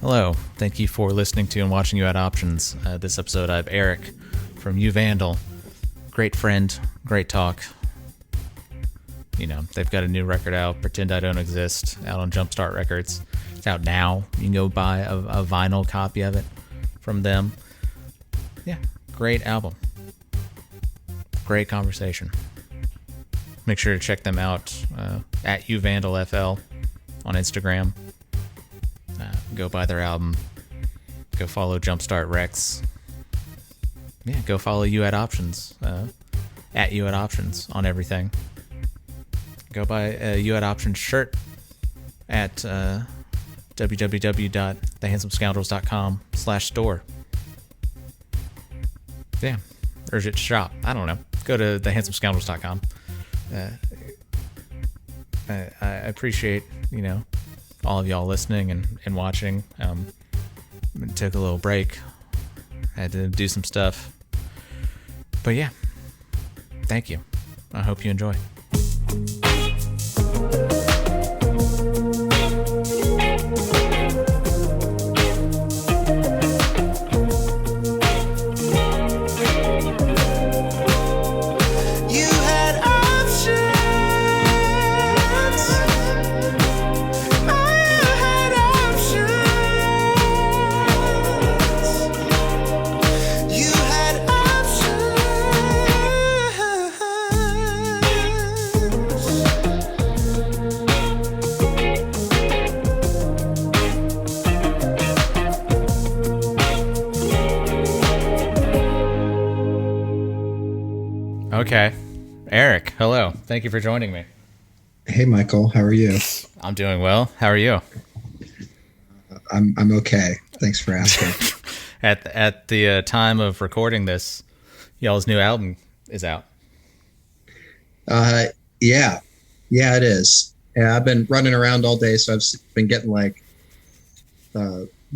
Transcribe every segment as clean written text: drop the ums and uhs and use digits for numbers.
Hello, thank you for listening to and watching You Had Options. This episode I have Eric from You Vandal. Great friend, great talk. You know, they've got a new record out, Pretend I Don't Exist, out on Jumpstart Records. It's out now. You can go buy a vinyl copy of it from them. Yeah, great album. Great conversation. Make sure to check them out at You Vandal FL on Instagram. Go buy their album. Go follow Jumpstart Rex. Yeah, go follow You Had Options at You Had Options on everything. Go buy a You Had Options shirt at www.thehandsomescoundrels.com/store. Yeah, or is it shop? I don't know. Go to thehandsomescoundrels.com. I appreciate, all of y'all listening and watching. Took a little break. Had to do some stuff. But yeah, thank you. I hope you enjoy. Okay. Eric, hello. Thank you for joining me. Hey, Michael. How are you? I'm doing well. How are you? I'm okay. Thanks for asking. At the time of recording this, y'all's new album is out. Yeah, it is. Yeah, I've been running around all day, so I've been getting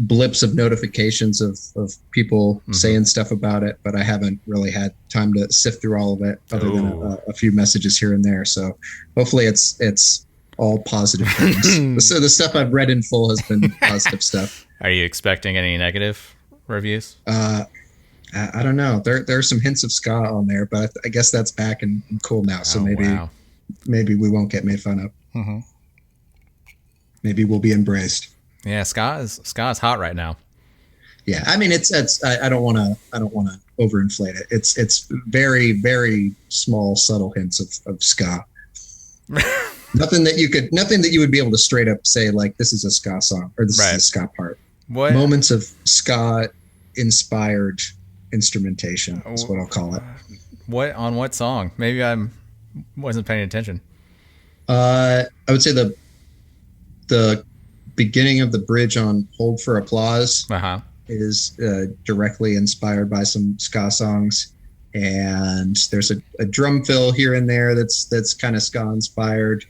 blips of notifications of people saying stuff about it, but I haven't really had time to sift through all of it other than a few messages here and there. So hopefully it's all positive things. So the stuff I've read in full has been positive stuff. Are you expecting any negative reviews? I don't know. There are some hints of ska on there, but I guess that's back and cool now. So maybe we won't get made fun of. Mm-hmm. Maybe we'll be embraced. Yeah, ska is hot right now. Yeah, I mean it's I don't want to overinflate it. It's very, very small, subtle hints of ska. nothing that you would be able to straight up say like this is a ska song or this is a ska part. What moments of ska inspired instrumentation is what I'll call it. What song? Maybe I wasn't paying attention. I would say the beginning of the bridge on Hold for Applause is directly inspired by some ska songs, and there's a drum fill here and there that's kind of ska inspired,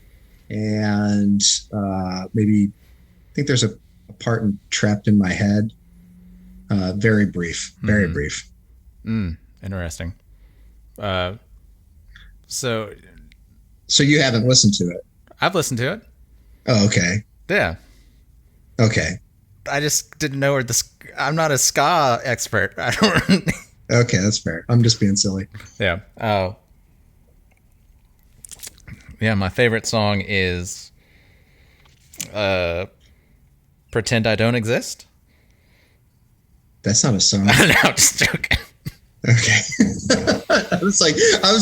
and maybe I think there's a part in Trapped in My Head, very brief. Interesting. So you haven't listened to it? I've listened to it. Oh, okay. Yeah. Okay. I just didn't know I'm not a ska expert. I don't. Okay, that's fair. I'm just being silly. Yeah. Oh. Yeah, my favorite song is Pretend I Don't Exist. That's not a song. No, I'm just joking. Okay. I was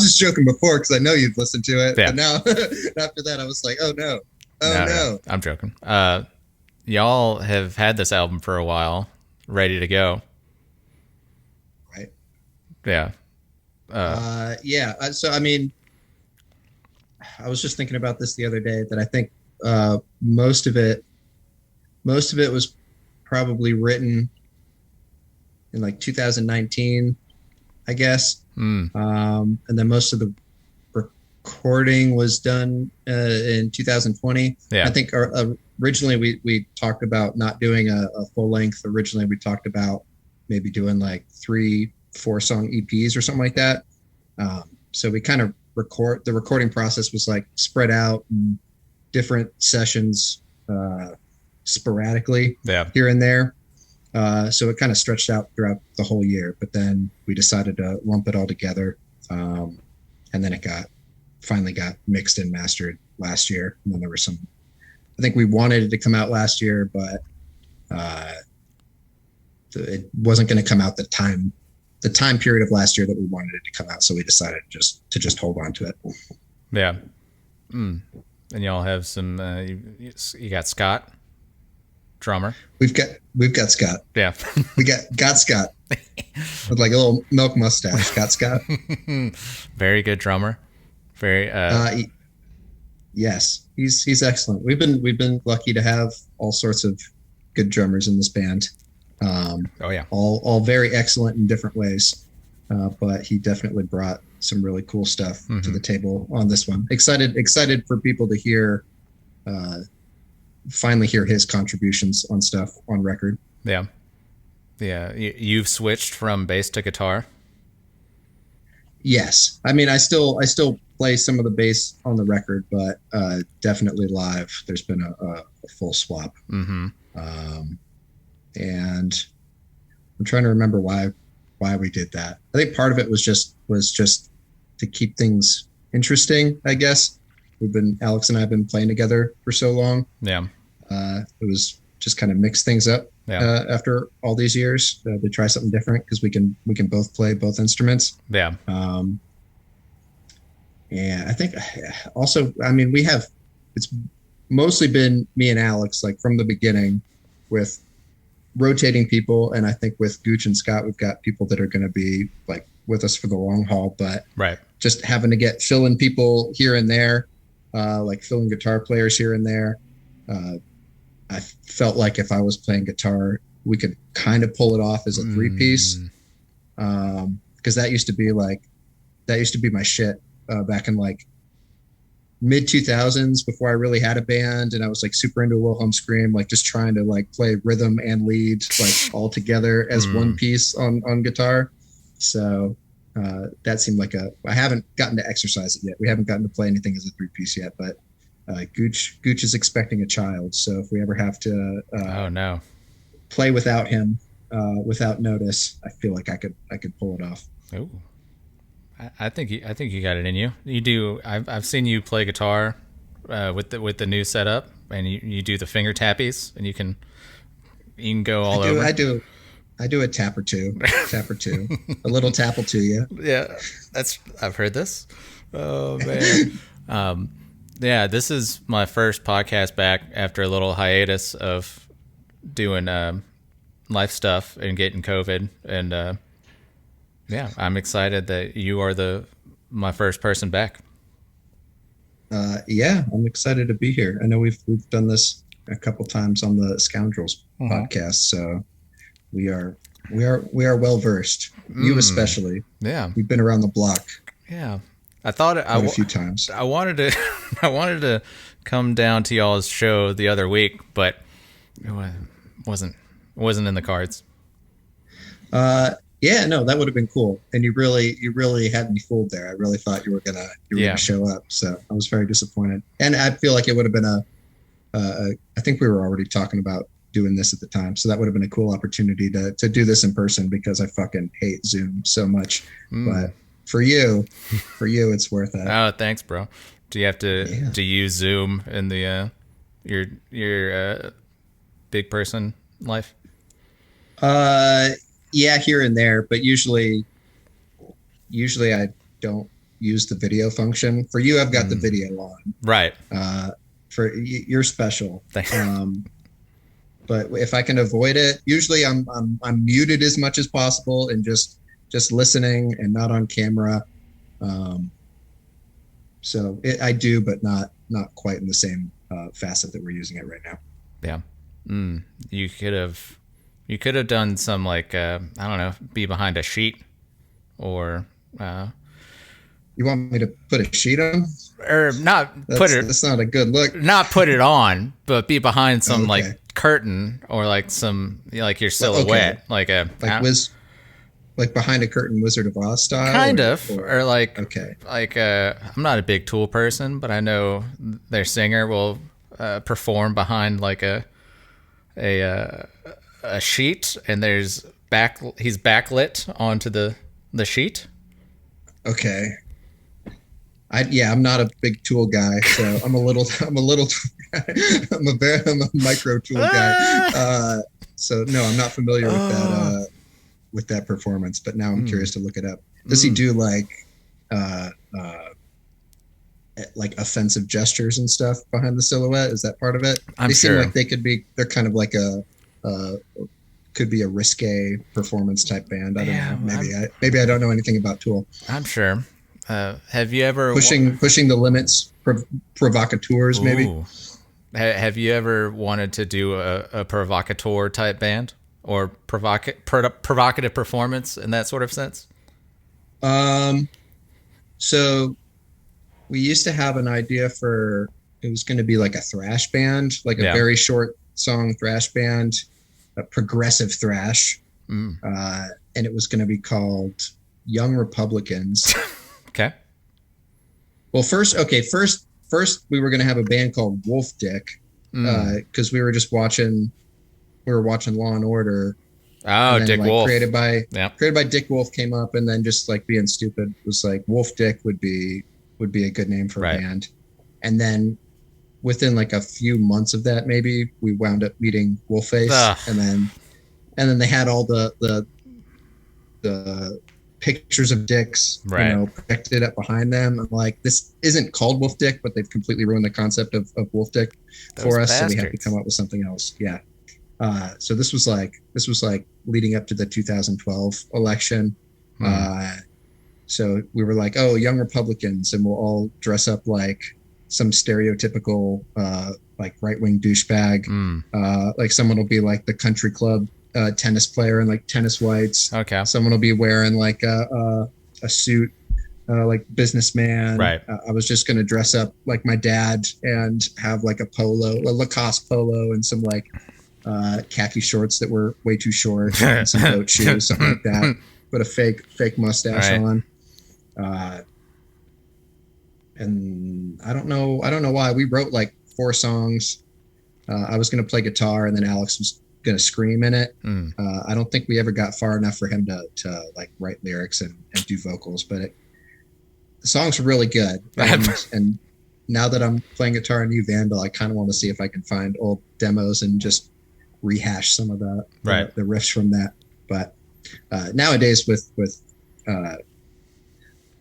just joking before because I know you've listened to it. Yeah. But now, after that, I was like, oh no. No. I'm joking. Y'all have had this album for a while, ready to go. Right. Yeah. Yeah. So, I mean, I was just thinking about this the other day that I think most of it was probably written in like 2019, I guess. And then most of the recording was done in 2020. Yeah. I think originally we talked about not doing a full length. Originally we talked about maybe doing like 3-4 song EPs or something like that. So we kind of the recording process was like spread out in different sessions sporadically Yeah. here and there. So it kind of stretched out throughout the whole year, but then we decided to lump it all together. And then it finally got mixed and mastered last year. And then there were I think we wanted it to come out last year, but it wasn't going to come out the time period of last year that we wanted it to come out. So we decided to just hold on to it. Yeah. And y'all have some, you got Scott, drummer. We've got Scott. Yeah. We got Scott with like a little milk mustache. Got Scott. Very good drummer. Very, yes, he's excellent. We've been lucky to have all sorts of good drummers in this band. Oh yeah. All very excellent in different ways. But he definitely brought some really cool stuff to the table on this one. Excited for people to hear, finally hear his contributions on stuff on record. Yeah. Yeah. You've switched from bass to guitar. Yes. I mean, I still play some of the bass on the record, but definitely live, there's been a full swap. Mm-hmm. And I'm trying to remember why we did that. I think part of it was just to keep things interesting, I guess. Alex and I have been playing together for so long. Yeah. It was just kind of mix things up after all these years to try something different, because we can both play both instruments. Yeah. And I think also, I mean, it's mostly been me and Alex, like from the beginning, with rotating people. And I think with Gooch and Scott, we've got people that are going to be like with us for the long haul, but right. Just having to fill in people here and there, like filling guitar players here and there. I felt like if I was playing guitar, we could kind of pull it off as a 3-piece. Cause that used to be my shit, back in like mid 2000s, before I really had a band, and I was like super into Wilhelm Scream, like just trying to like play rhythm and lead like all together as one piece on guitar. So that seemed like I haven't gotten to exercise it yet. We haven't gotten to play anything as a 3-piece yet, but Gooch is expecting a child. So if we ever have to oh no, play without him, without notice, I feel like I could pull it off. Oh, I think you got it in you. You do. I've seen you play guitar with the new setup, and you do the finger tappies, and you can go all over. I do a tap or two, a little tap will to you. Yeah, I've heard this. Oh man. Yeah, this is my first podcast back after a little hiatus of doing life stuff and getting COVID, and yeah, I'm excited that you are my first person back. Yeah, I'm excited to be here. I know we've done this a couple times on the Scoundrels podcast, so we are well versed. You especially. Yeah, we've been around the block. Yeah, I thought a few times. I wanted to come down to y'all's show the other week, but it wasn't in the cards. Yeah, no, that would have been cool. And you really had me fooled there. I really thought you were gonna show up. So I was very disappointed. And I feel like it would have been I think we were already talking about doing this at the time. So that would have been a cool opportunity to do this in person, because I fucking hate Zoom so much. But for you, it's worth it. Oh, thanks, bro. Do you have to use Zoom in the your big person life? Yeah, here and there, but usually I don't use the video function. For you, I've got the video on. Right. For you're special. But if I can avoid it, usually I'm muted as much as possible and just listening and not on camera. So I do, but not quite in the same facet that we're using it right now. Yeah. You could have done some like I don't know, be behind a sheet, or you want me to put a sheet on, or not? That's not a good look. Not put it on, but be behind some like curtain, or like some like your silhouette, like behind a curtain, Wizard of Oz style, kind of, or like I'm not a big Tool person, but I know their singer will perform behind like a a sheet, and he's backlit onto the sheet. Okay. I'm not a big tool guy, so I'm a little I'm a micro tool guy. So no, I'm not familiar with that performance, but now I'm curious to look it up. Does he do uh, like offensive gestures and stuff behind the silhouette? Is that part of it? I'm They sure. seem like they're kind of like could be a risque performance type band. I don't know. Maybe I don't know anything about Tool. I'm sure. Have you ever pushing the limits, provocateurs maybe? Ooh. Have you ever wanted to do a provocateur type band or provocative performance in that sort of sense? So we used to have an idea for it was going to be like a thrash band, like a very short song thrash band, a progressive thrash, and it was going to be called Young Republicans. Okay. Well, first we were going to have a band called Wolf Dick because we were watching Law and Order. Oh, Dick Wolf, created by Dick Wolf, came up, and then just like being stupid was like Wolf Dick would be a good name for a band. And then within like a few months of that, maybe we wound up meeting Wolfface, and then they had all the pictures of dicks, projected up behind them. I'm like, this isn't called Wolf Dick, but they've completely ruined the concept of Wolf Dick for us. Bastards. So we have to come up with something else. Yeah. So this was like leading up to the 2012 election. So we were like, oh, Young Republicans, and we'll all dress up like some stereotypical like right-wing douchebag. Like someone will be like the country club tennis player in like tennis whites. Okay. Someone will be wearing like a suit, like businessman. Right. I was just gonna dress up like my dad and have like a Lacoste polo, and some like khaki shorts that were way too short, and some boat shoes, something like that. Put a fake mustache on. And I don't know why we wrote like 4 songs. I was gonna play guitar, and then Alex was gonna scream in it. I don't think we ever got far enough for him to like write lyrics and do vocals, but the songs were really good. And now that I'm playing guitar in You Vandal, I kind of want to see if I can find old demos and just rehash some of the riffs from that. But nowadays with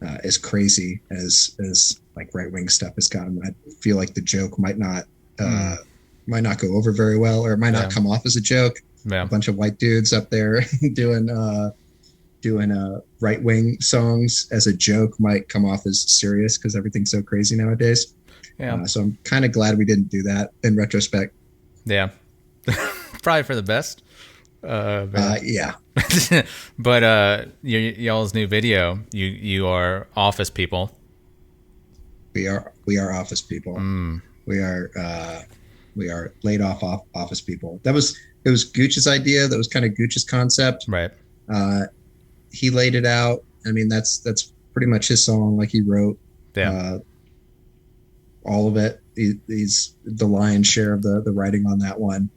as crazy as like right-wing stuff has gotten, I feel like the joke might not go over very well, or it might not come off as a joke. A bunch of white dudes up there doing right-wing songs as a joke might come off as serious because everything's so crazy nowadays. So I'm kind of glad we didn't do that in retrospect. Yeah. Probably for the best. Yeah. But y'all's new video, you are office people. We are office people. We are laid off office people. It was Gooch's idea. That was kind of Gooch's concept. Right. He laid it out. I mean, that's pretty much his song. Like he wrote all of it. He's the lion's share of the writing on that one.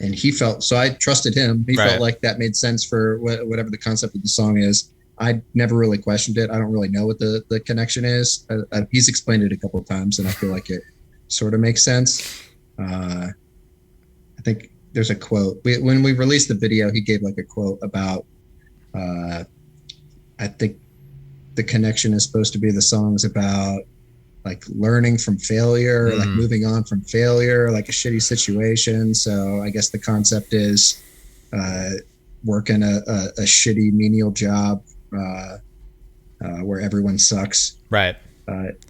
And he felt, so I trusted him. He felt like that made sense for whatever the concept of the song is. I never really questioned it. I don't really know what the connection is. He's explained it a couple of times, and I feel like it sort of makes sense. I think there's a quote. When we released the video, he gave like a quote about, I think the connection is supposed to be the song's about like learning from failure, like moving on from failure, like a shitty situation. So I guess the concept is working a shitty menial job where everyone sucks, right?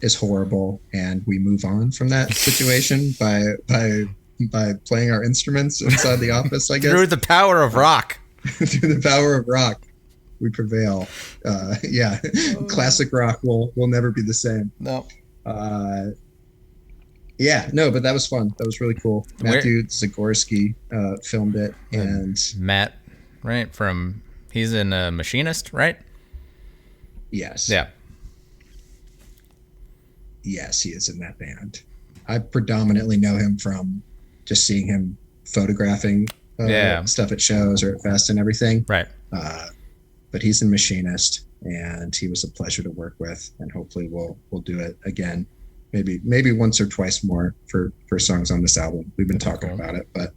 Is horrible, and we move on from that situation by playing our instruments inside the office. I guess through the power of rock. Through the power of rock, we prevail. Classic rock will never be the same. No. But that was fun. That was really cool. Matthew Zagorski filmed it, and Matt, right? He's in Machinist, right? Yes. Yeah. Yes, he is in that band. I predominantly know him from just seeing him photographing stuff at shows or at fest and everything. Right. But he's a machinist, and he was a pleasure to work with. And hopefully we'll do it again, maybe once or twice more for songs on this album. We've been talking about it, but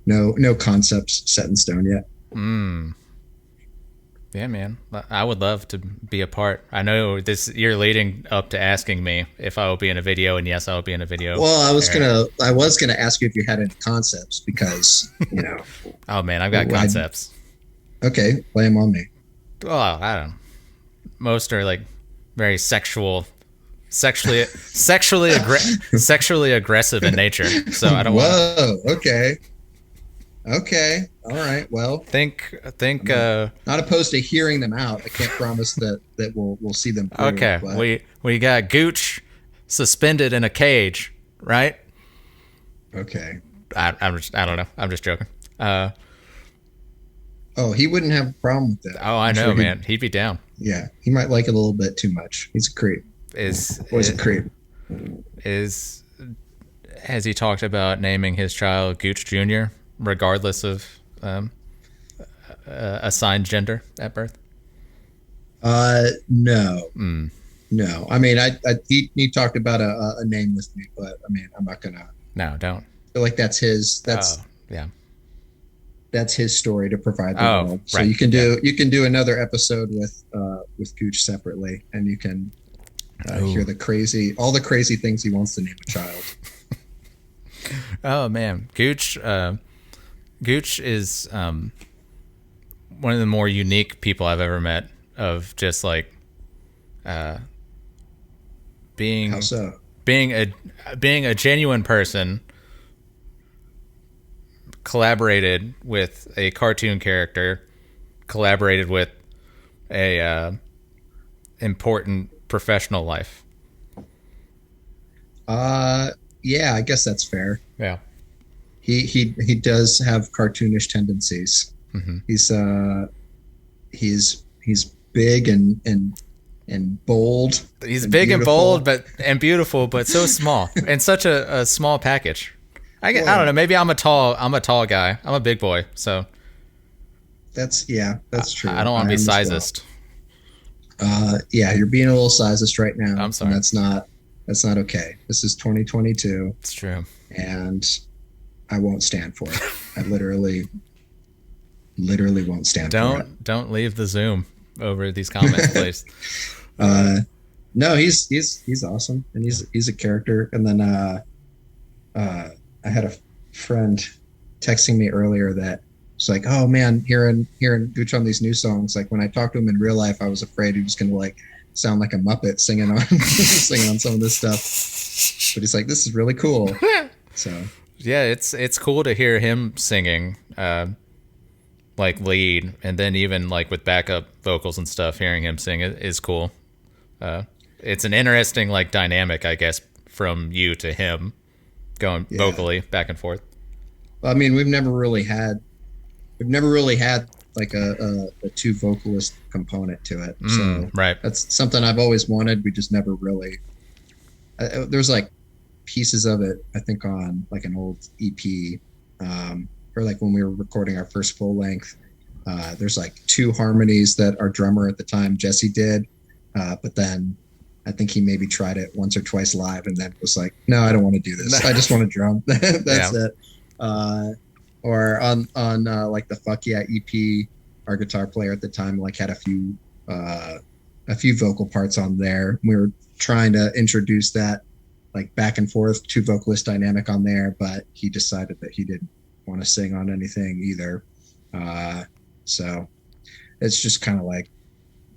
no concepts set in stone yet. Yeah, man. I would love to be a part. I know you're leading up to asking me if I will be in a video, and yes, I will be in a video. Well, I was gonna ask you if you had any concepts, because Oh man, I've got concepts. Okay, lay them on me. Well, I don't know. Most are like very sexually aggressive in nature. So I don't. Whoa. Okay. All right. Well, think. Not opposed to hearing them out. I can't promise that we'll see them through, okay. But we got Gooch suspended in a cage, right? Okay. I don't know. I'm just joking. He wouldn't have a problem with that. Oh, I know, man. He'd be down. Yeah, he might like it a little bit too much. He's a creep. Boy's a creep. Has he talked about naming his child Gooch Jr., regardless of assigned gender at birth? No. No. I mean, he talked about a name with me, but I mean, I'm not gonna. No, don't. I feel like that's his. That's his story to provide the world. So right. you can do another episode with Gooch separately, and you can hear all the crazy things he wants to name a child. Oh man, Gooch is one of the more unique people I've ever met. Of just like being How so? being a genuine person. Collaborated with a cartoon character, collaborated with a important professional life. Yeah, I guess that's fair. Yeah. He does have cartoonish tendencies. Mm-hmm. He's big and bold. He's big and bold and beautiful, but so small and such a small package. I don't know. Maybe I'm a tall guy. I'm a big boy, so that's true. I don't want to be sizist. Yeah, you're being a little sizist right now. I'm sorry. And that's not okay. This is 2022. It's true. And I won't stand for it. I literally won't stand for it. Don't leave the Zoom over these comments, please. No, he's awesome, and he's a character. And then I had a friend texting me earlier that was like, "Oh man, hearing Gooch on these new songs. Like when I talked to him in real life, I was afraid he was going to like sound like a Muppet singing on singing on some of this stuff." But he's like, "This is really cool." So yeah, it's cool to hear him singing like lead, and then even like with backup vocals and stuff. Hearing him sing is cool. It's an interesting like dynamic, I guess, from you to him. Going vocally back and forth. I mean, we've never really had like a two vocalist component to it. So right. That's something I've always wanted. We just never really. There's like pieces of it, I think, on like an old EP, or like when we were recording our first full length. There's like two harmonies that our drummer at the time, Jesse, did, but then I think he maybe tried it once or twice live and then was like, "No, I don't want to do this. I just want to drum." That's it. Or on like the Fuck Yeah EP, our guitar player at the time like had a few vocal parts on there. We were trying to introduce that like back and forth two vocalist dynamic on there, but he decided that he didn't want to sing on anything either. So it's just kind of like,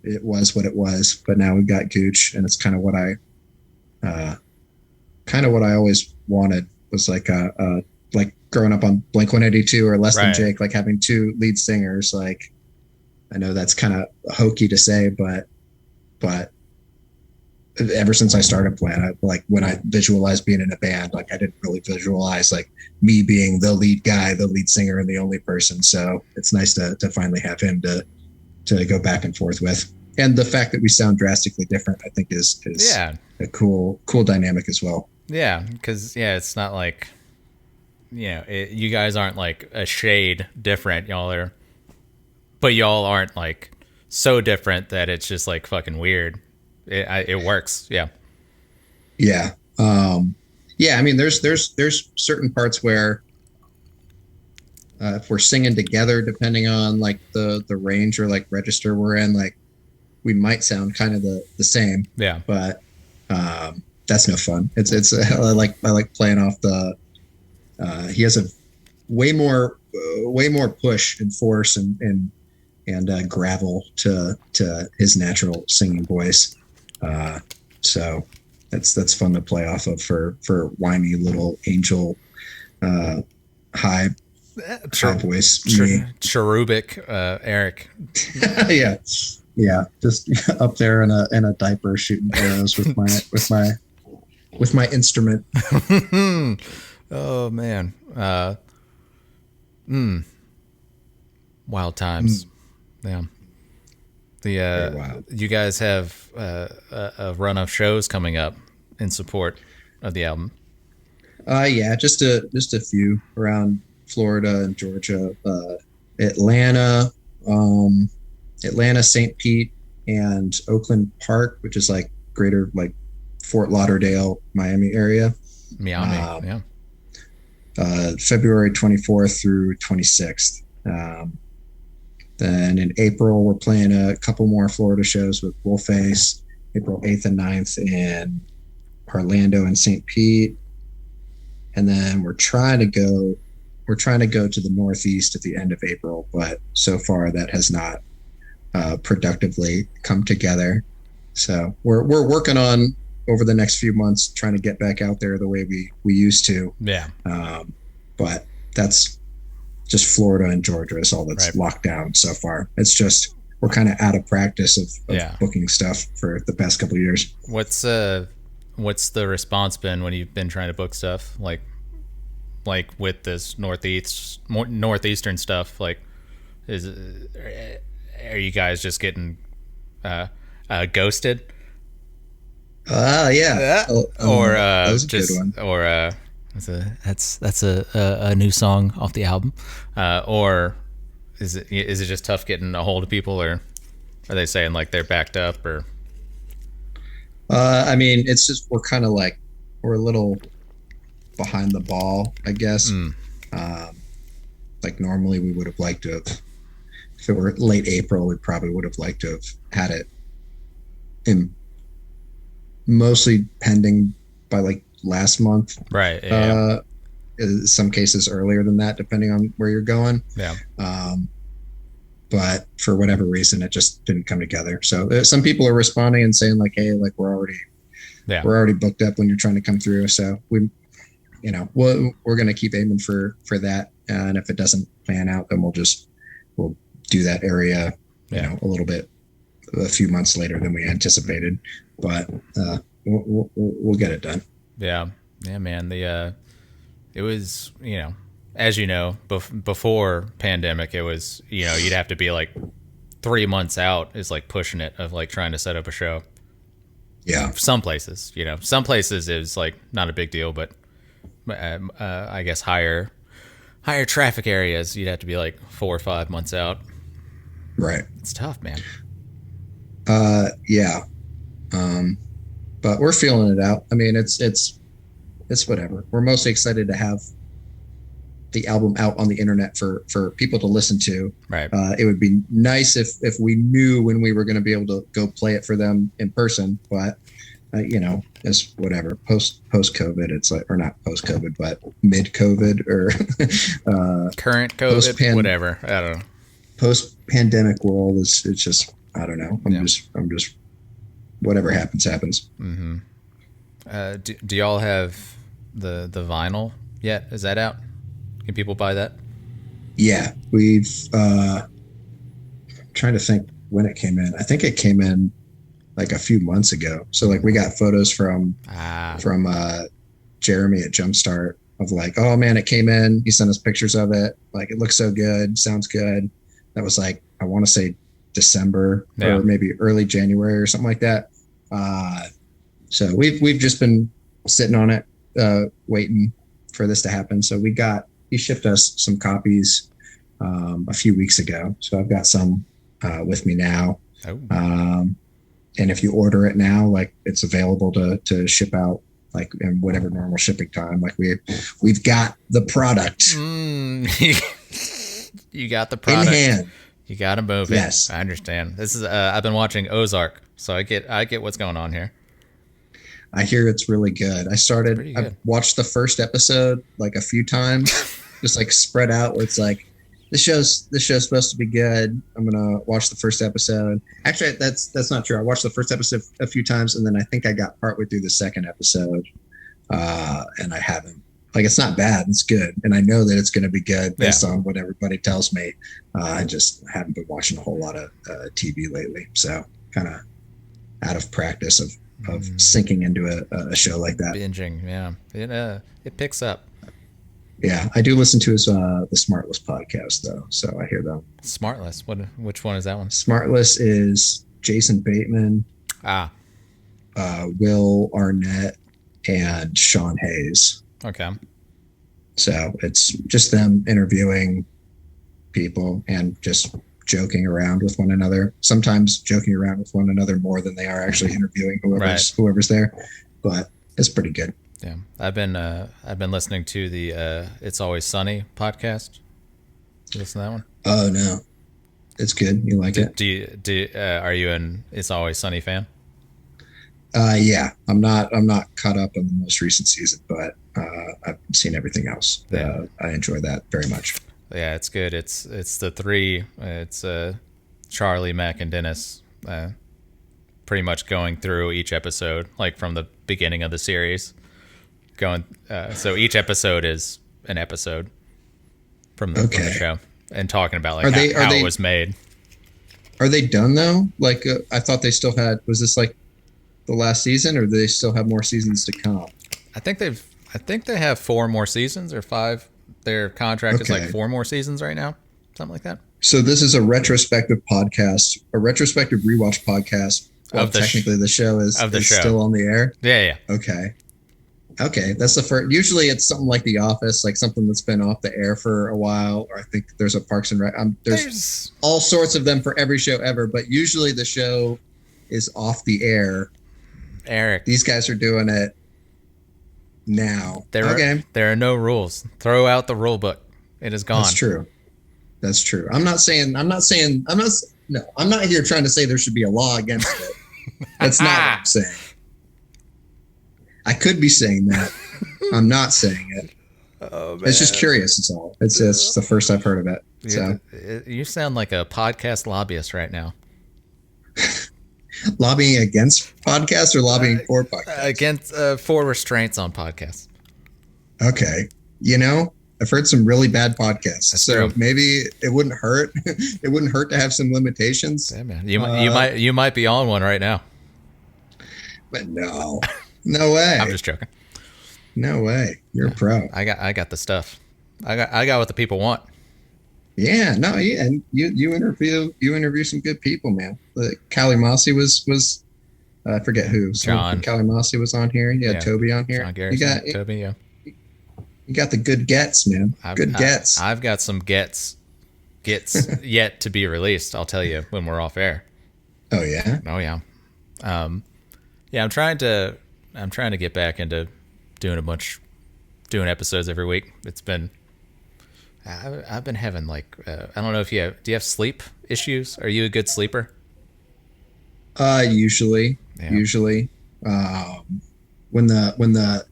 it was what it was, but now we've got Gooch, and it's kind of what I always wanted, was like growing up on Blink-182 or Less Than Jake, like having two lead singers. Like, I know that's kind of hokey to say, but ever since I started playing, when I visualized being in a band, like I didn't really visualize like me being the lead guy, the lead singer, and the only person. So it's nice to finally have him to go back and forth with. And the fact that we sound drastically different, I think is a cool dynamic as well. Yeah, because it's not like you guys aren't like a shade different. But y'all aren't like so different that it's just like fucking weird. It works. Yeah. Yeah. Yeah. I mean, there's certain parts where if we're singing together, depending on like the range or like register we're in, like we might sound kind of the same. Yeah. But that's no fun. It's I like playing off the. He has a way more push and force and gravel to his natural singing voice. So that's fun to play off of for whiny little angel high voice. Cherubic Eric. yeah, just up there in a diaper shooting arrows with my instrument. Oh man. Wild times. Yeah. You guys have a run of shows coming up in support of the album. Yeah, just a few around Florida and Georgia, Atlanta, St. Pete, and Oakland Park, which is like greater like Fort Lauderdale, Miami area. Miami, yeah. February 24th through 26th. Then in April, we're playing a couple more Florida shows with Wolfface, April 8th and 9th in Orlando and St. Pete. And then we're trying to go to the Northeast at the end of April, but so far that has not productively come together. So we're working on over the next few months trying to get back out there the way we used to. Yeah. But that's just Florida and Georgia is all that's locked down so far. It's just we're kind of out of practice of booking stuff for the past couple of years. What's the response been when you've been trying to book stuff like with this northeastern stuff? Like, are you guys just getting ghosted? Yeah. Or that was a good one. Or that's a new song off the album, or is it just tough getting a hold of people, or are they saying like they're backed up, or? I mean, it's just we're kind of like we're a little behind the ball, I guess. Like normally we would have liked to have, if it were late April, we probably would have liked to have had it in mostly pending by like last month. Right. Yeah. In some cases earlier than that, depending on where you're going. Yeah. But for whatever reason, it just didn't come together. So some people are responding and saying like, "Hey, like we're already booked up when you're trying to come through." So we're going to keep aiming for that. And if it doesn't pan out, then we'll do that area, a few months later than we anticipated. But we'll get it done. Yeah, man. It was, as you know, before pandemic, it was, you'd have to be like 3 months out is like pushing it of like trying to set up a show. Yeah. Some places, some places is like not a big deal, but I guess higher traffic areas, you'd have to be like 4 or 5 months out. Right. It's tough, man. Yeah. But we're feeling it out. I mean, it's whatever. We're mostly excited to have the album out on the internet for people to listen to. Right. It would be nice if we knew when we were going to be able to go play it for them in person, but it's whatever. Post COVID, it's like, or not post COVID, but mid COVID or current COVID, whatever. I don't know. Post pandemic world it's just, I don't know. I'm just whatever happens. Mm-hmm. Do y'all have the vinyl yet? Is that out? Can people buy that? Yeah, we've trying to think when it came in. I think it came in like a few months ago. So like we got photos from Jeremy at Jumpstart of like, oh man, it came in. He sent us pictures of it. Like it looks so good, sounds good. That was like, I want to say December or maybe early January or something like that. So we've just been sitting on it, waiting for this to happen. So he shipped us some copies a few weeks ago. So I've got some with me now. Oh. And if you order it now, like it's available to ship out like in whatever normal shipping time. Like we've got the product. You got the product in hand. You got to move it. Yes, I understand. This is I've been watching Ozark, so I get what's going on here. I hear it's really good. I watched the first episode like a few times, just like spread out where it's like, this show's supposed to be good. I'm going to watch the first episode. Actually, that's not true. I watched the first episode a few times, and then I think I got partway through the second episode. And I haven't. Like, it's not bad. It's good. And I know that it's going to be good based on what everybody tells me. I just haven't been watching a whole lot of TV lately. So kind of out of practice of sinking into a show like that. Binging, yeah. It picks up. Yeah, I do listen to his the Smartless podcast though, so I hear them. Smartless, which one is that one? Smartless is Jason Bateman, Will Arnett, and Sean Hayes. Okay. So it's just them interviewing people and just joking around with one another. Sometimes joking around with one another more than they are actually interviewing whoever's there. But it's pretty good. Yeah, I've been listening to the It's Always Sunny podcast. You listen to that one? Oh no, it's good. You like it? Are you an It's Always Sunny fan? Yeah, I'm not caught up on the most recent season, but I've seen everything else. Yeah. I enjoy that very much. Yeah, it's good. It's the three. It's Charlie, Mac, and Dennis. Pretty much going through each episode, like from the beginning of the series. So each episode is an episode from the show, and talking about like how it was made. Are they done though? Like I thought they still had. Was this like the last season, or do they still have more seasons to come? I think they have 4 more seasons or 5. Their contract is like 4 more seasons right now, something like that. So this is a retrospective podcast, a retrospective rewatch podcast. Well, technically the show is still on the air. Yeah. Okay, that's the first. Usually it's something like The Office, like something that's been off the air for a while. Or I think there's a Parks and Rec. There's all sorts of them for every show ever, but usually the show is off the air. Eric, these guys are doing it now. There are no rules. Throw out the rule book. It is gone. That's true. I'm not here trying to say there should be a law against it. That's not what I'm saying. I could be saying that. I'm not saying it. Oh, man. It's just curious. It's all. It's the first I've heard of it. So you sound like a podcast lobbyist right now. Lobbying against podcasts or lobbying for podcasts? Against for restraints on podcasts. Okay. I've heard some really bad podcasts. That's so true. Maybe it wouldn't hurt. It wouldn't hurt to have some limitations. Yeah, man. You might be on one right now. But no way. I'm just joking. No way. You're a pro. I got the stuff. I got what the people want. Yeah, no, yeah, and you interview some good people, man. Callie Mossy was I forget who. John. Callie Mossy was on here. You had Toby on here. John Garrison, Toby, yeah. You got the good gets, man. Gets. I've got some gets yet to be released. I'll tell you when we're off air. Oh yeah. Oh yeah. Yeah, I'm trying to get back into doing episodes every week. It's been I've been having like I don't know if do you have sleep issues? Are you a good sleeper? Usually. When the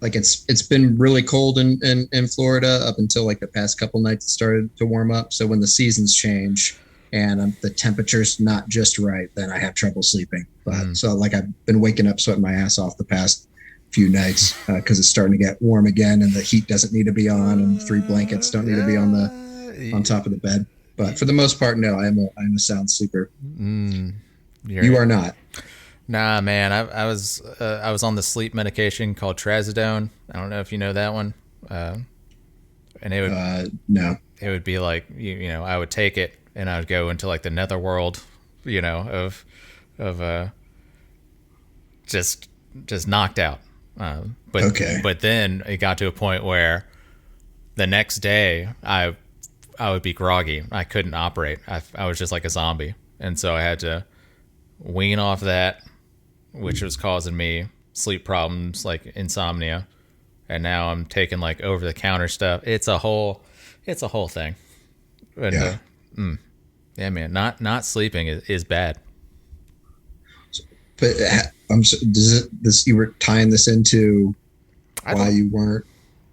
like it's been really cold in Florida up until like the past couple nights it started to warm up. So when the seasons change and the temperature's not just right, then I have trouble sleeping. But so like I've been waking up sweating my ass off the past few nights because it's starting to get warm again and the heat doesn't need to be on and 3 blankets don't need to be on top of the bed. But for the most part, no, I'm a sound sleeper. You are not. Nah, man. I was on the sleep medication called Trazodone. I don't know if you know that one. And it would no. It would be like I would take it and I would go into like the netherworld, of just knocked out. But then it got to a point where the next day I would be groggy. I couldn't operate. I was just like a zombie. And so I had to wean off that, which was causing me sleep problems like insomnia. And now I'm taking like over the counter stuff. It's a whole thing. And, yeah, man, not sleeping is bad. But you were tying this into why you weren't.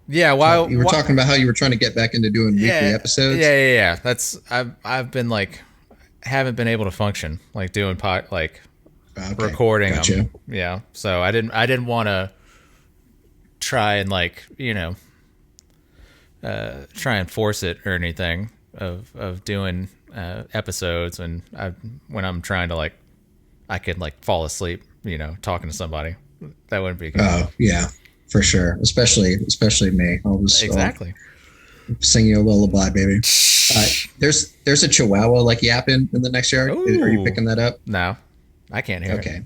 Yeah, why you were talking about how you were trying to get back into doing weekly episodes. Yeah. That's I've been like haven't been able to function like doing recording them. Yeah, so I didn't want to try and like try and force it or anything of doing episodes when I'm trying to like I could like fall asleep talking to somebody. That wouldn't be good. Oh yeah, for sure, especially me. I'll just sing you a lullaby, baby. There's a chihuahua like yapping in the next yard. Ooh. Are you picking that up? No, I can't hear it.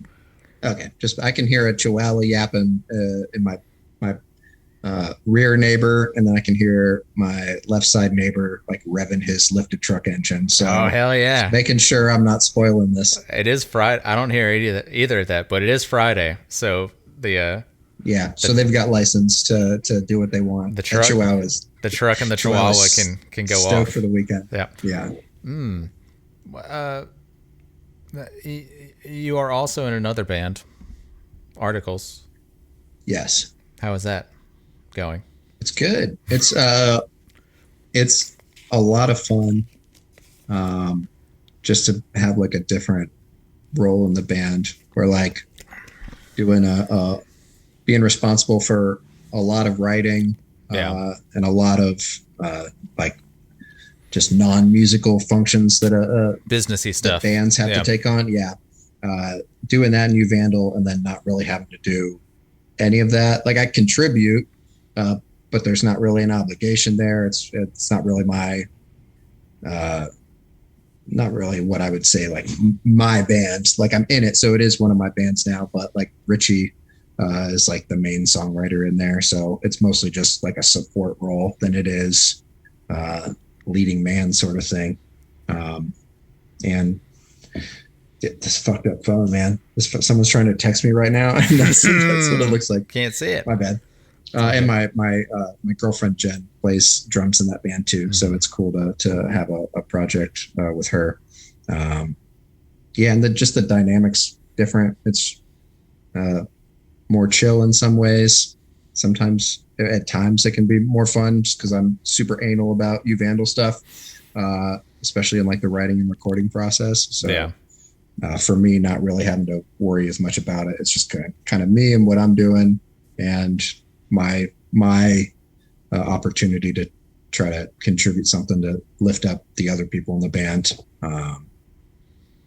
Okay, just I can hear a chihuahua yapping in my rear neighbor, and then I can hear my left side neighbor like revving his lifted truck engine. So hell yeah, just making sure I'm not spoiling this. It is Friday. I don't hear either of that, but it is Friday, so so they've got license to do what they want. The truck and the chihuahua can go off for the weekend. Yeah. You are also in another band, Articles. Yes. How is that going? It's good. It's a lot of fun. Just to have like a different role in the band. We're like doing being responsible for a lot of writing, and a lot of like just non-musical functions that businessy stuff that bands have to take on. Doing that in You Vandal, and then not really having to do any of that. Like I contribute, but there's not really an obligation there. It's not really my not really what I would say like my band. Like I'm in it, so it is one of my bands now, but like Richie is like the main songwriter in there, so it's mostly just like a support role than it is leading man sort of thing. And this fucked up phone, man. Someone's trying to text me right now, and that's what it looks like. Can't see it. My bad. And my girlfriend Jen plays drums in that band too, so it's cool to have a project with her. And just the dynamics different. It's more chill in some ways. Sometimes, at times, it can be more fun just because I'm super anal about You Vandal stuff, especially in like the writing and recording process. So for me, not really having to worry as much about it. It's just kind of me and what I'm doing, and my opportunity to try to contribute something to lift up the other people in the band.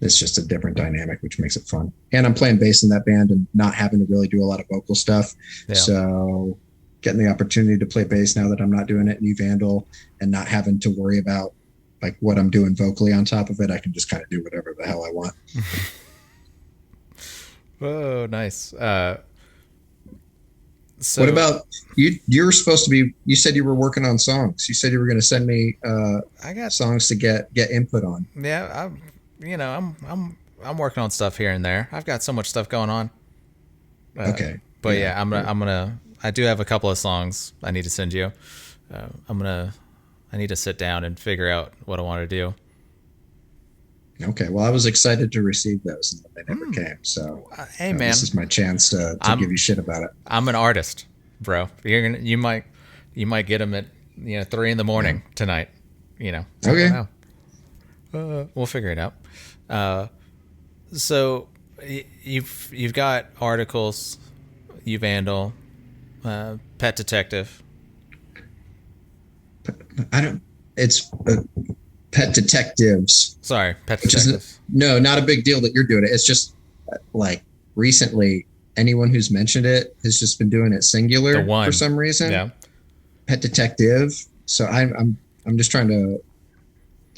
It's just a different dynamic, which makes it fun. And I'm playing bass in that band and not having to really do a lot of vocal stuff. Yeah. So getting the opportunity to play bass now that I'm not doing it in You Vandal, and not having to worry about like what I'm doing vocally on top of it, I can just kind of do whatever the hell I want. Oh, nice. So what about you? You were supposed to be. You said you were working on songs. You said you were going to send me. I got songs to get input on. Yeah, I'm working on stuff here and there. I've got so much stuff going on. Okay, but I do have a couple of songs I need to send you. I need to sit down and figure out what I want to do. Okay, well, I was excited to receive those, and they never came. So, hey, man, this is my chance to give you shit about it. I'm an artist, bro. You might get them at 3 a.m. tonight. Okay, we'll figure it out. So you've got Articles, You Vandal, Pet Detective. It's Pet Detectives. Sorry, Pet Detectives. No, not a big deal that you're doing it. It's just like recently, anyone who's mentioned it has just been doing it singular for some reason. Yeah. Pet Detective. So I'm just trying to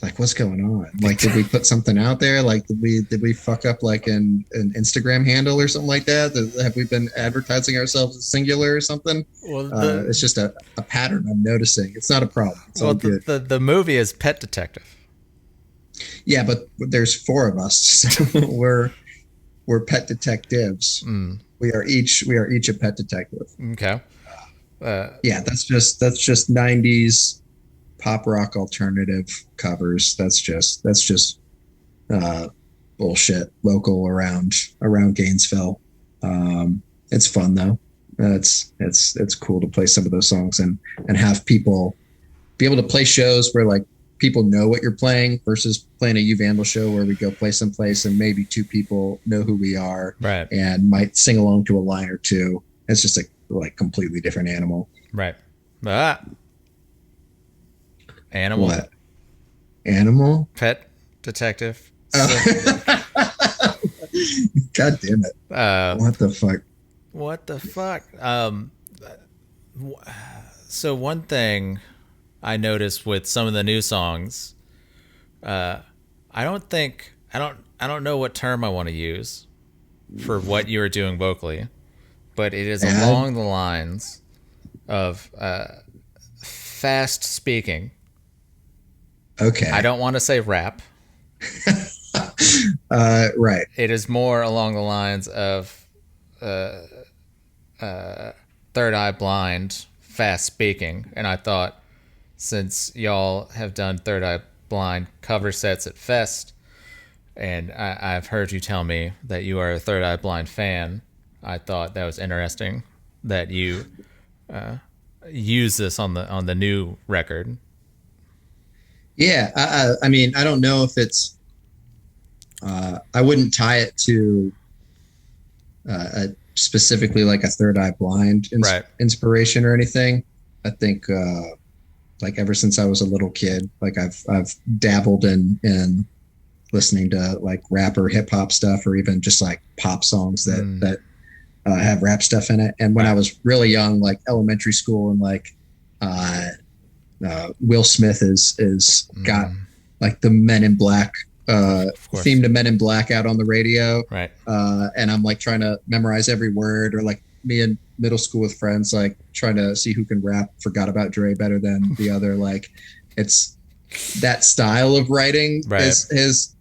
like, what's going on? Like, did we put something out there? Like, did we fuck up like an Instagram handle or something like that? Have we been advertising ourselves as singular or something? Well, It's just a pattern I'm noticing. It's not a problem. It's all good. The movie is Pet Detective. Yeah, but there's four of us. So we're pet detectives. Mm. We are each a pet detective. Okay. Yeah, that's just 90s pop rock alternative covers. That's just uh, bullshit local around Gainesville. It's fun though. It's cool to play some of those songs and have people be able to play shows where like people know what you're playing versus playing a You Vandal show where we go play someplace and maybe two people know who we are, right, and might sing along to a line or two. It's just a like completely different animal. right. Animal. What? Animal? Pet Detective. Oh. God damn it. What the fuck? What the fuck? So one thing I noticed with some of the new songs, I don't know what term I want to use for what you were doing vocally, but it is along the lines of fast speaking. Okay. I don't want to say rap. Right. It is more along the lines of Third Eye Blind, fast speaking. And I thought, since y'all have done Third Eye Blind cover sets at Fest, and I've heard you tell me that you are a Third Eye Blind fan, I thought that was interesting that you use this on the new record. Yeah. I mean, I don't know if it's. I wouldn't tie it to specifically like a Third Eye Blind inspiration or anything. I think like ever since I was a little kid, like I've dabbled in listening to like rap or hip hop stuff, or even just like pop songs that have rap stuff in it. And when I was really young, like elementary school, and like Will Smith is got like the Men in Black theme to Men in Black out on the radio, right? And I'm like trying to memorize every word, or like me in middle school with friends, like trying to see who can rap Forgot About Dre better than the other. Like, it's that style of writing has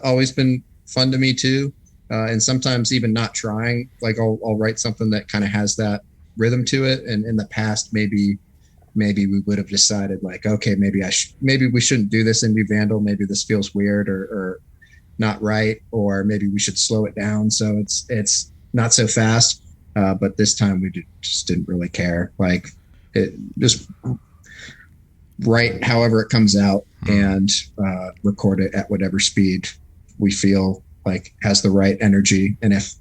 always been fun to me too. And sometimes even not trying, like I'll write something that kind of has that rhythm to it. And in the past, maybe we would have decided like, okay, maybe we shouldn't do this in You Vandal. Maybe this feels weird or not right, or maybe we should slow it down so it's not so fast. But this time we just didn't really care. Like, it just write however it comes out and record it at whatever speed we feel like has the right energy. And if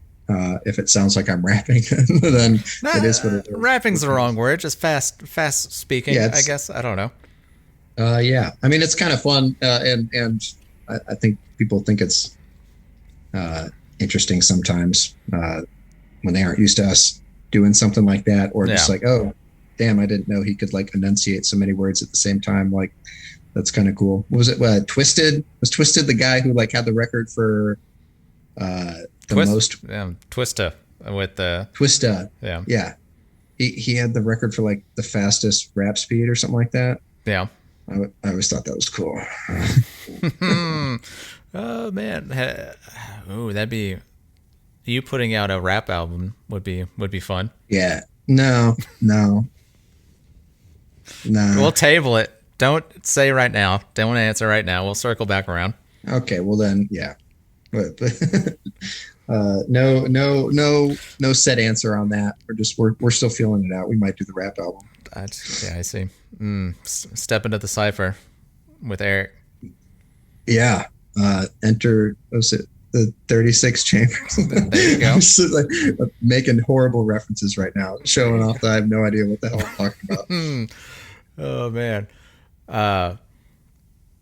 it sounds like I'm rapping, then it is what it is. Rapping's the wrong word. Just fast speaking, I guess. I don't know. Yeah. I mean, it's kind of fun. And I think people think it's interesting sometimes when they aren't used to us doing something like that, or just like, oh, damn, I didn't know he could like enunciate so many words at the same time. Like, that's kind of cool. What was it? Twisted? Was Twisted the guy who like had the record for Twista with the Twista? Yeah. He had the record for like the fastest rap speed or something like that. Yeah. I always thought that was cool. Oh man. Oh, that'd be, you putting out a rap album would be fun. Yeah. No. We'll table it. Don't say right now. Don't answer right now. We'll circle back around. Okay. Well then, yeah. But no set answer on that. We're still feeling it out. We might do the rap album. I see. Step into the cypher with Eric. Yeah. Enter. Was it the 36 chambers? There you go. I'm just, like, making horrible references right now, showing off that I have no idea what the hell I'm talking about. Oh man.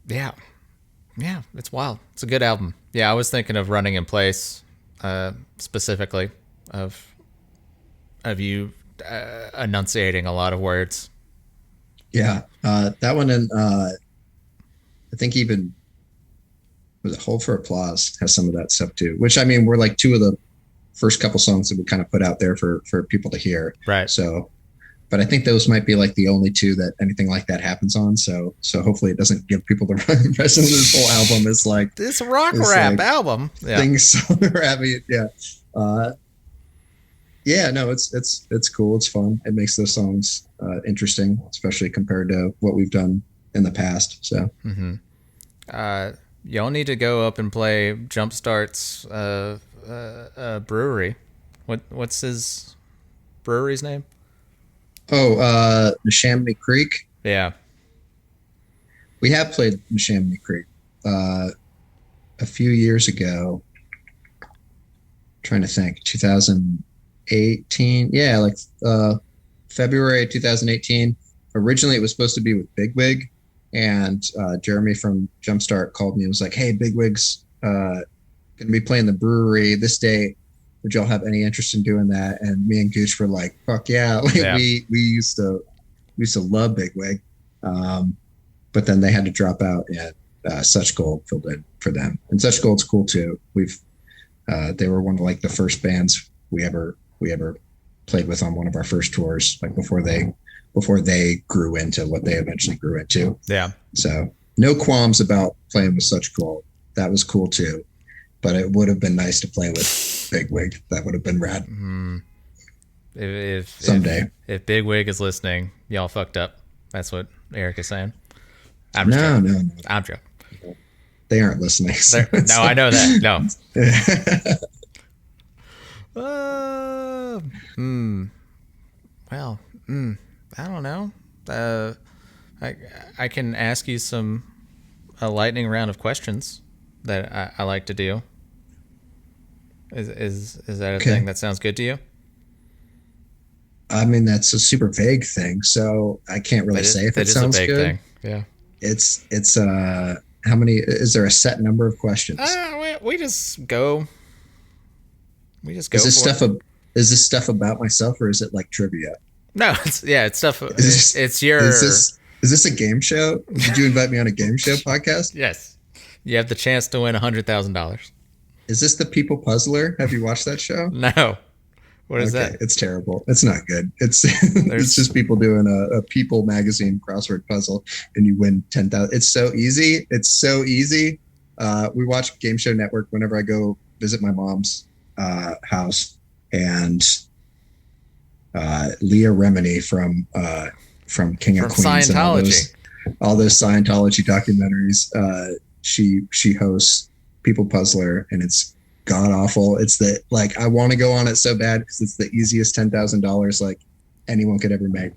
Yeah, it's wild. It's a good album. Yeah, I was thinking of Running in Place, specifically of you enunciating a lot of words. Yeah, that one, and I think even was it Hold for Applause has some of that stuff too. Which I mean, were like two of the first couple songs that we kind of put out there for people to hear. Right. So, but I think those might be like the only two that anything like that happens on. So hopefully it doesn't give people the wrong impression that this whole album is like this rock rap like album. Yeah. Things rappy. Yeah. Yeah, no, it's cool. It's fun. It makes those songs interesting, especially compared to what we've done in the past. So, y'all need to go up and play Jumpstart's brewery. What's his brewery's name? Oh, Neshaminy Creek. Yeah, we have played Neshaminy Creek a few years ago. I'm trying to think, 2018. Yeah, like February 2018. Originally, it was supposed to be with Bigwig, and Jeremy from Jumpstart called me and was like, "Hey, Bigwig's going to be playing the brewery this day. Would y'all have any interest in doing that?" And me and Gooch were like, "Fuck yeah!" Like, yeah. We used to love Bigwig, but then they had to drop out, and Such Gold filled in for them. And Such Gold's cool too. They were one of like the first bands we ever played with on one of our first tours, like before they grew into what they eventually grew into. Yeah. So no qualms about playing with Such Gold. That was cool too. But it would have been nice to play with Bigwig. That would have been rad. If someday. If Bigwig is listening, y'all fucked up. That's what Eric is saying. No. I'm joking. They aren't listening. So no, I know that. No. Well, I don't know. I can ask you a lightning round of questions that I like to do. Is that a thing that sounds good to you? I mean, that's a super vague thing, so I can't really say if it sounds good. It is a vague thing. Yeah. It's how many? Is there a set number of questions? We just go. Is this stuff about myself, or is it like trivia? No, it's stuff. It's your. Is this a game show? Did you invite me on a game show podcast? Yes. You have the chance to win $100,000. Is this the People Puzzler? Have you watched that show? No. What is that? It's terrible. It's not good. It's just people doing a People magazine crossword puzzle, and you win 10,000. It's so easy. We watch Game Show Network whenever I go visit my mom's house, and Leah Remini from King of Queens Scientology. and all those Scientology documentaries. She hosts People Puzzler, and it's god awful. It's the I want to go on it so bad because it's the easiest $10,000 like anyone could ever make.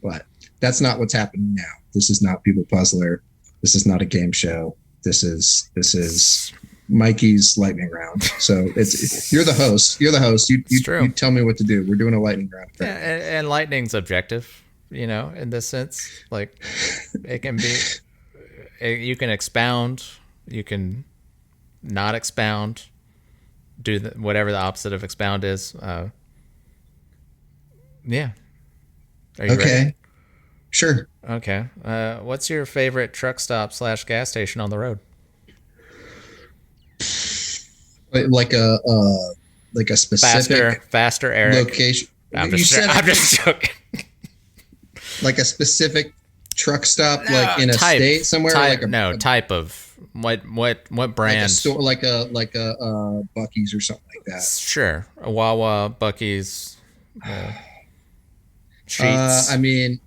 But that's not what's happening now. This is not People Puzzler. This is not a game show. This is Mikey's lightning round. So you're the host. You tell me what to do. We're doing a lightning round. Yeah, and lightning's objective, in this sense. Like it can be. You can expound. You can not expound. Do whatever the opposite of expound is. Yeah. Are you ready? Sure. Okay. What's your favorite truck stop / gas station on the road? Like a specific faster Eric location. I'm just joking. Like a specific truck stop, in a state somewhere. Type of what brand? Like a store, like a Buc-ee's or something like that. Sure, a Wawa, Buc-ee's, Sheetz. I mean,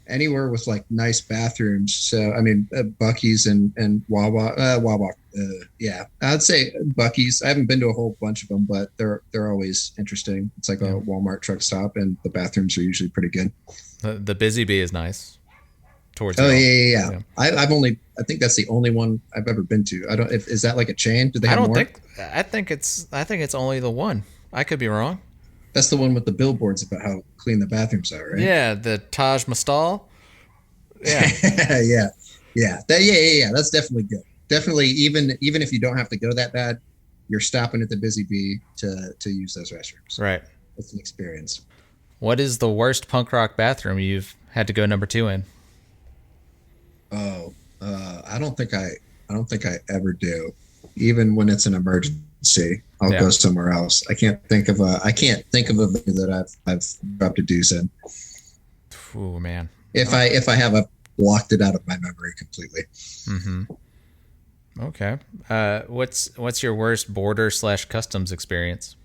anywhere with nice bathrooms. So I mean, Buc-ee's and Wawa. Yeah, I'd say Buc-ee's. I haven't been to a whole bunch of them, but they're always interesting. It's like a Walmart truck stop, and the bathrooms are usually pretty good. The Busy Bee is nice. Yeah. I think that's the only one I've ever been to. I don't. Is that like a chain? Do they have more? I think it's only the one. I could be wrong. That's the one with the billboards about how clean the bathrooms are, right? Yeah, the Taj Mahal. Yeah. yeah. That's definitely good. Definitely, even if you don't have to go that bad, you're stopping at the Busy Bee to use those restrooms. Right. It's an experience. What is the worst punk rock bathroom you've had to go number 2 in? Oh, I don't think I ever do. Even when it's an emergency, I'll Yeah. go somewhere else. I can't think of a venue that I've dropped a deuce in. Oh man. If I have blocked it out of my memory completely. Mm-hmm. Okay. What's your worst border slash customs experience?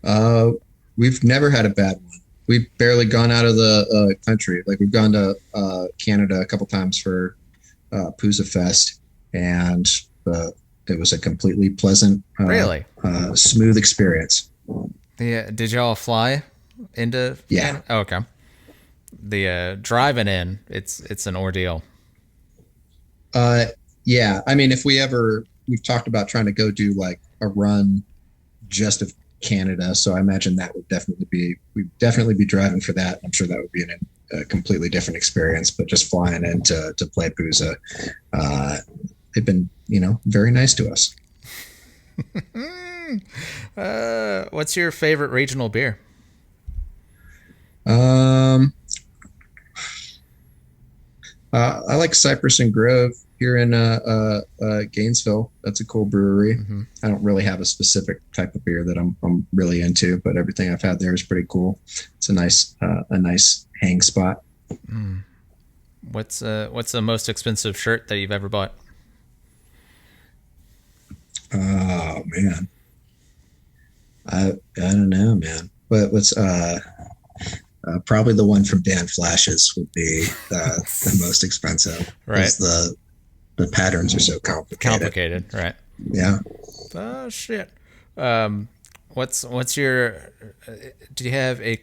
Uh, we've never had a bad one. We've barely gone out of the country. Like we've gone to Canada a couple times for Pooza Fest, and it was a completely pleasant, Really? smooth experience. Did y'all fly into Yeah. Canada? Oh, okay. The driving in, it's an ordeal. Uh, yeah. I mean, if we've talked about trying to go do like a run just of Canada. So I imagine that we'd definitely be driving for that. I'm sure that would be a completely different experience, but just flying in to play Pooza, they've been, very nice to us. What's your favorite regional beer? Um, I like Cypress and Grove here in Gainesville. That's a cool brewery. Mm-hmm. I don't really have a specific type of beer that I'm really into, but everything I've had there is pretty cool. It's a nice hang spot. Mm. What's the most expensive shirt that you've ever bought? Oh man, I don't know, man. What's probably the one from Dan Flash's would be the most expensive. Right. The patterns are so complicated. Right. Yeah. Oh shit. What's your? Do you have a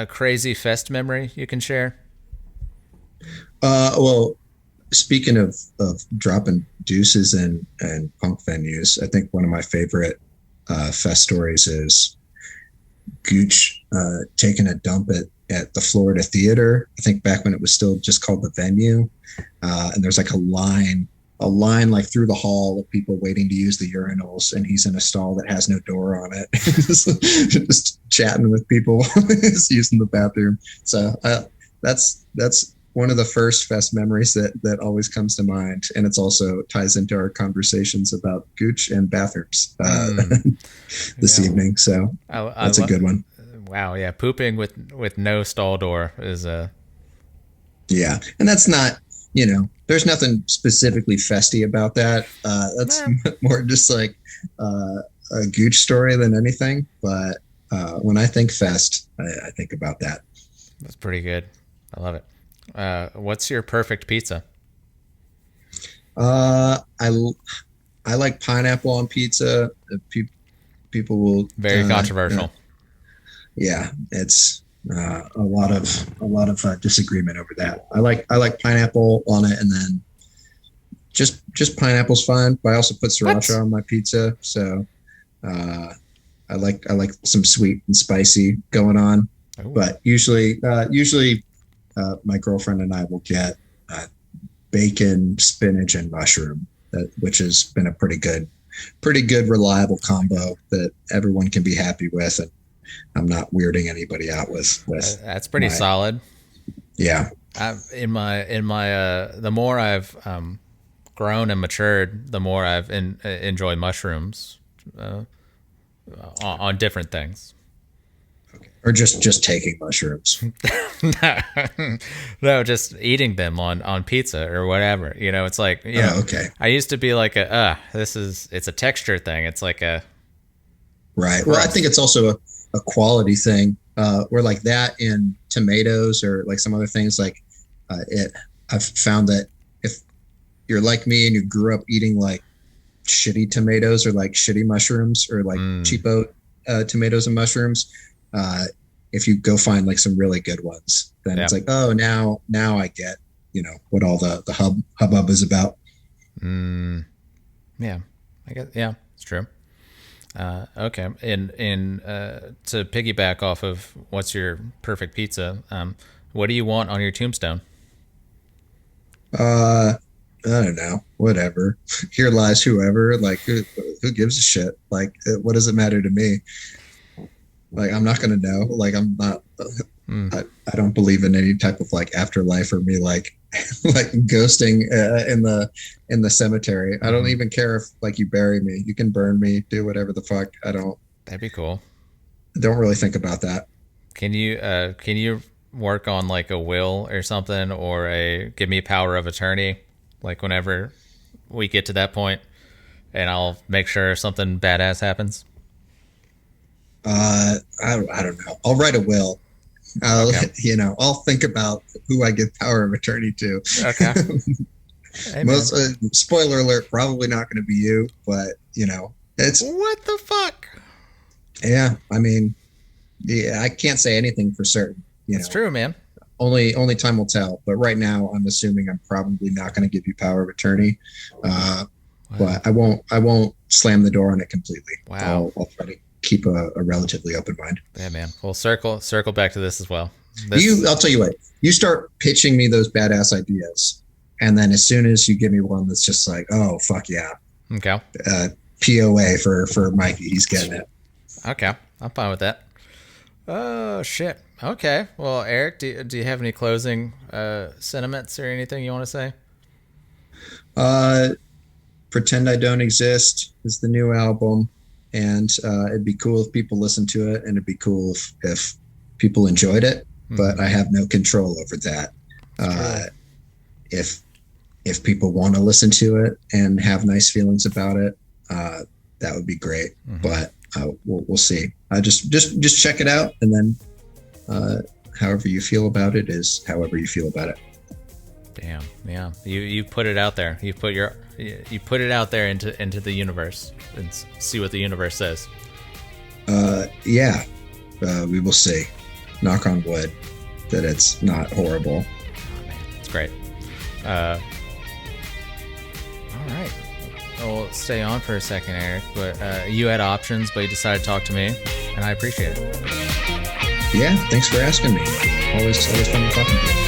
crazy fest memory you can share? Well, speaking of dropping deuces and punk venues, I think one of my favorite fest stories is Gooch taking a dump at the Florida Theater. I think back when it was still just called the Venue, and there's like a line like through the hall of people waiting to use the urinals, and he's in a stall that has no door on it, just chatting with people, just using the bathroom. So that's one of the first fest memories that always comes to mind, and it's also ties into our conversations about Gooch and bathrooms this evening. So that's a good one. Wow, yeah, pooping with no stall door is a yeah, and that's not, there's nothing specifically festy about that. That's more just like a Gooch story than anything. But when I think fest, I think about that. That's pretty good. I love it. What's your perfect pizza? I like pineapple on pizza. People will Very controversial. Yeah, it's a lot of disagreement over that. I like pineapple on it, and then just pineapple's fine. But I also put sriracha on my pizza, so I like some sweet and spicy going on. Ooh. But usually my girlfriend and I will get bacon, spinach, and mushroom, which has been a pretty good, reliable combo that everyone can be happy with, and I'm not weirding anybody out with. That's pretty solid. Yeah. In my the more I've grown and matured, the more I've enjoyed mushrooms on different things. Or just taking mushrooms. No, just eating them on pizza or whatever. It's like, okay. I used to be like it's a texture thing. It's like a right. Well, I think it's also a quality thing. Where like that in tomatoes or like some other things, like I've found that if you're like me and you grew up eating like shitty tomatoes or like shitty mushrooms or like cheapo tomatoes and mushrooms, if you go find like some really good ones, then it's like, oh, now I get, what all the hubbub is about. Yeah, I guess. Yeah, it's true. Okay. And to piggyback off of what's your perfect pizza, what do you want on your tombstone? I don't know. Whatever. Here lies whoever. Like, who gives a shit? Like, what does it matter to me? Like, I'm not going to know. Like, I'm not, I don't believe in any type of like afterlife or me like like ghosting in the cemetery. I don't even care if like you bury me. You can burn me, do whatever the fuck. That'd be cool. Don't really think about that. Can you work on like a will or something, or give me power of attorney, like whenever we get to that point, and I'll make sure something badass happens? I don't know. I'll write a will. Okay. I'll think about who I give power of attorney to. Okay. Hey, Most spoiler alert, probably not going to be you, but it's what the fuck. Yeah, I mean, yeah, I can't say anything for certain. It's true, man. Only time will tell. But right now, I'm assuming I'm probably not going to give you power of attorney. Wow. But I won't slam the door on it completely. Wow. I'll try to keep a relatively open mind. Yeah, man. We'll circle back to this as well. I'll tell you what. You start pitching me those badass ideas, and then as soon as you give me one that's just like, oh fuck yeah, Okay. POA for Mikey, he's getting it. Okay, I'm fine with that. Oh shit. Okay. Well, Eric, do you have any closing sentiments or anything you want to say? Pretend I Don't Exist is the new album, and it'd be cool if people listened to it, and it'd be cool if people enjoyed it, but I have no control over that. If people want to listen to it and have nice feelings about it, that would be great. But we'll see. Just check it out, and then however you feel about it is however you feel about it. Damn. Yeah. You put it out there. You put it out there into the universe and see what the universe says. Yeah. We will see. Knock on wood that it's not horrible. Oh man, it's great. All right. We'll stay on for a second, Eric. But you had options, but you decided to talk to me, and I appreciate it. Yeah. Thanks for asking me. Always fun to talk to you.